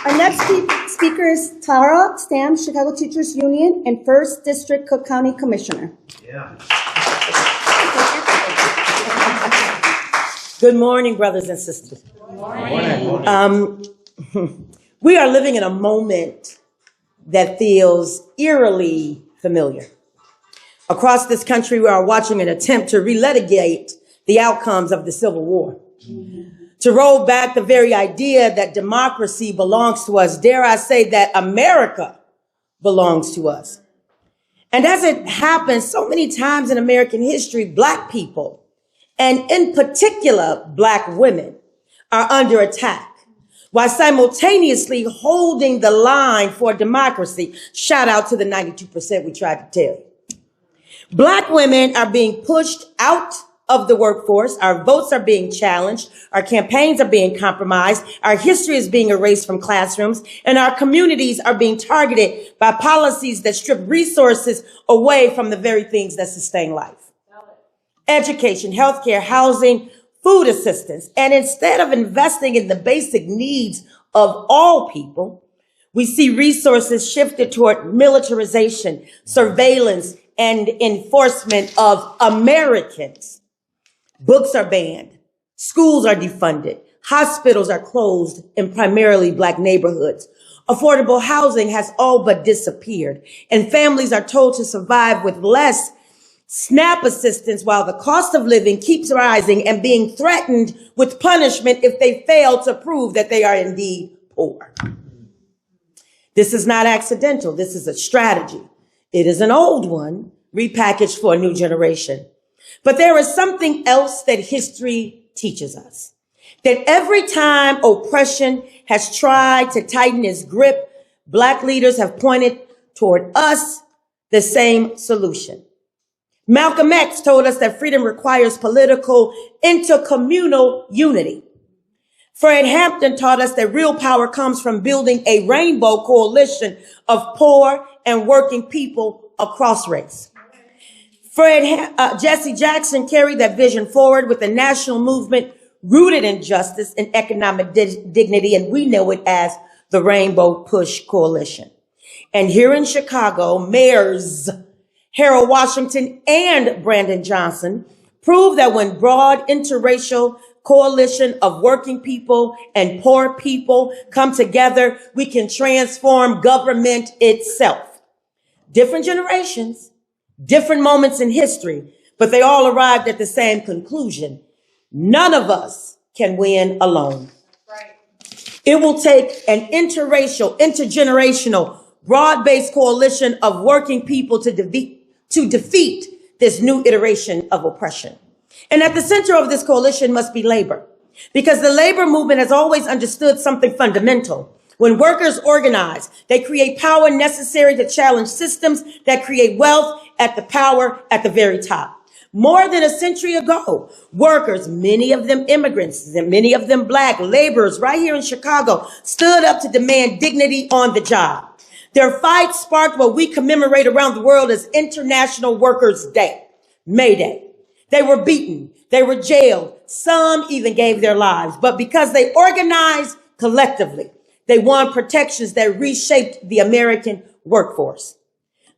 Our next speaker is Tara Stam, Chicago Teachers Union and 1st District Cook County Commissioner. Yeah. Good morning, brothers and sisters. Good morning. We are living in a moment that feels eerily familiar. Across this country, we are watching an attempt to re-litigate the outcomes of the Civil War. To roll back the very idea that democracy belongs to us, dare I say that America belongs to us. And as it happens so many times in American history, Black people, and in particular Black women, are under attack while simultaneously holding the line for democracy. Shout out to the 92% we tried to tell you. Black women are being pushed out of the workforce. Our votes are being challenged. Our campaigns are being compromised. Our history is being erased from classrooms, and our communities are being targeted by policies that strip resources away from the very things that sustain life. Education, healthcare, housing, food assistance. And instead of investing in the basic needs of all people, we see resources shifted toward militarization, surveillance, and enforcement of Americans. Books are banned. Schools are defunded. Hospitals are closed in primarily Black neighborhoods. Affordable housing has all but disappeared, and families are told to survive with less SNAP assistance while the cost of living keeps rising and being threatened with punishment if they fail to prove that they are indeed poor. This is not accidental. This is a strategy. It is an old one, repackaged for a new generation. But there is something else that history teaches us. That every time oppression has tried to tighten its grip, Black leaders have pointed toward us the same solution. Malcolm X told us that freedom requires political intercommunal unity. Fred Hampton taught us that real power comes from building a rainbow coalition of poor and working people across race. Jesse Jackson carried that vision forward with a national movement rooted in justice and economic dignity, and we know it as the Rainbow Push Coalition. And here in Chicago, mayors Harold Washington and Brandon Johnson proved that when broad interracial coalition of working people and poor people come together, we can transform government itself. Different generations, different moments in history, but they all arrived at the same conclusion. None of us can win alone. Right. It will take an interracial, intergenerational, broad-based coalition of working people to defeat this new iteration of oppression. And at the center of this coalition must be labor, because the labor movement has always understood something fundamental. When workers organize, they create power necessary to challenge systems that create wealth at the power at the very top. More than a century ago, workers, many of them immigrants, and many of them Black laborers right here in Chicago, stood up to demand dignity on the job. Their fight sparked what we commemorate around the world as International Workers' Day, May Day. They were beaten. They were jailed. Some even gave their lives. But because they organized collectively, they won protections that reshaped the American workforce.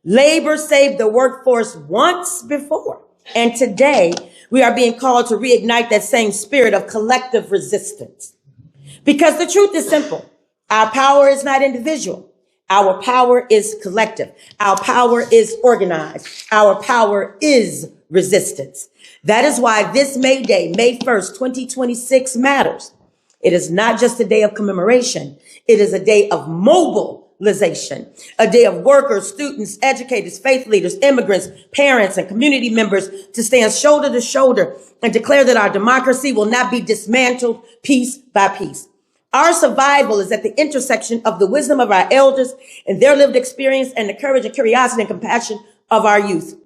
Labor saved the workforce once before. And today, we are being called to reignite that same spirit of collective resistance. Because the truth is simple. Our power is not individual. Our power is collective. Our power is organized. Our power is resistance. That is why this May Day, May 1st, 2026 matters. It is not just a day of commemoration. It is a day of mobilization, a day of workers, students, educators, faith leaders, immigrants, parents, and community members to stand shoulder to shoulder and declare that our democracy will not be dismantled piece by piece. Our survival is at the intersection of the wisdom of our elders and their lived experience and the courage and curiosity and compassion of our youth.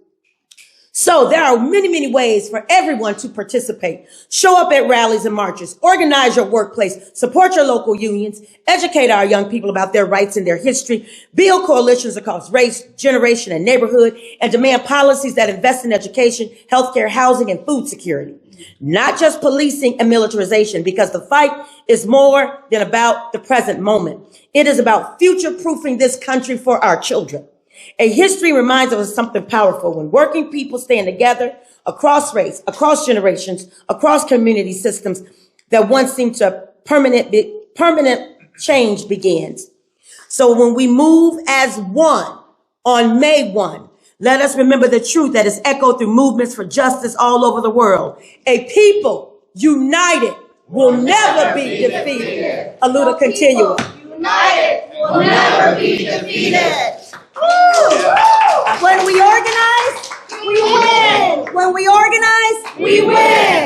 So there are many, many ways for everyone to participate. Show up at rallies and marches, organize your workplace, support your local unions, educate our young people about their rights and their history, build coalitions across race, generation, and neighborhood, and demand policies that invest in education, healthcare, housing, and food security. Not just policing and militarization, because the fight is more than about the present moment. It is about future-proofing this country for our children. A history reminds us of something powerful. When working people stand together across race, across generations, across community systems, that once seemed to permanent change begins. So when we move as one on May 1, let us remember the truth that is echoed through movements for justice all over the world. A people united will never be defeated. A little continuum. United will never be defeated. When we organize, we win. When we organize, We win.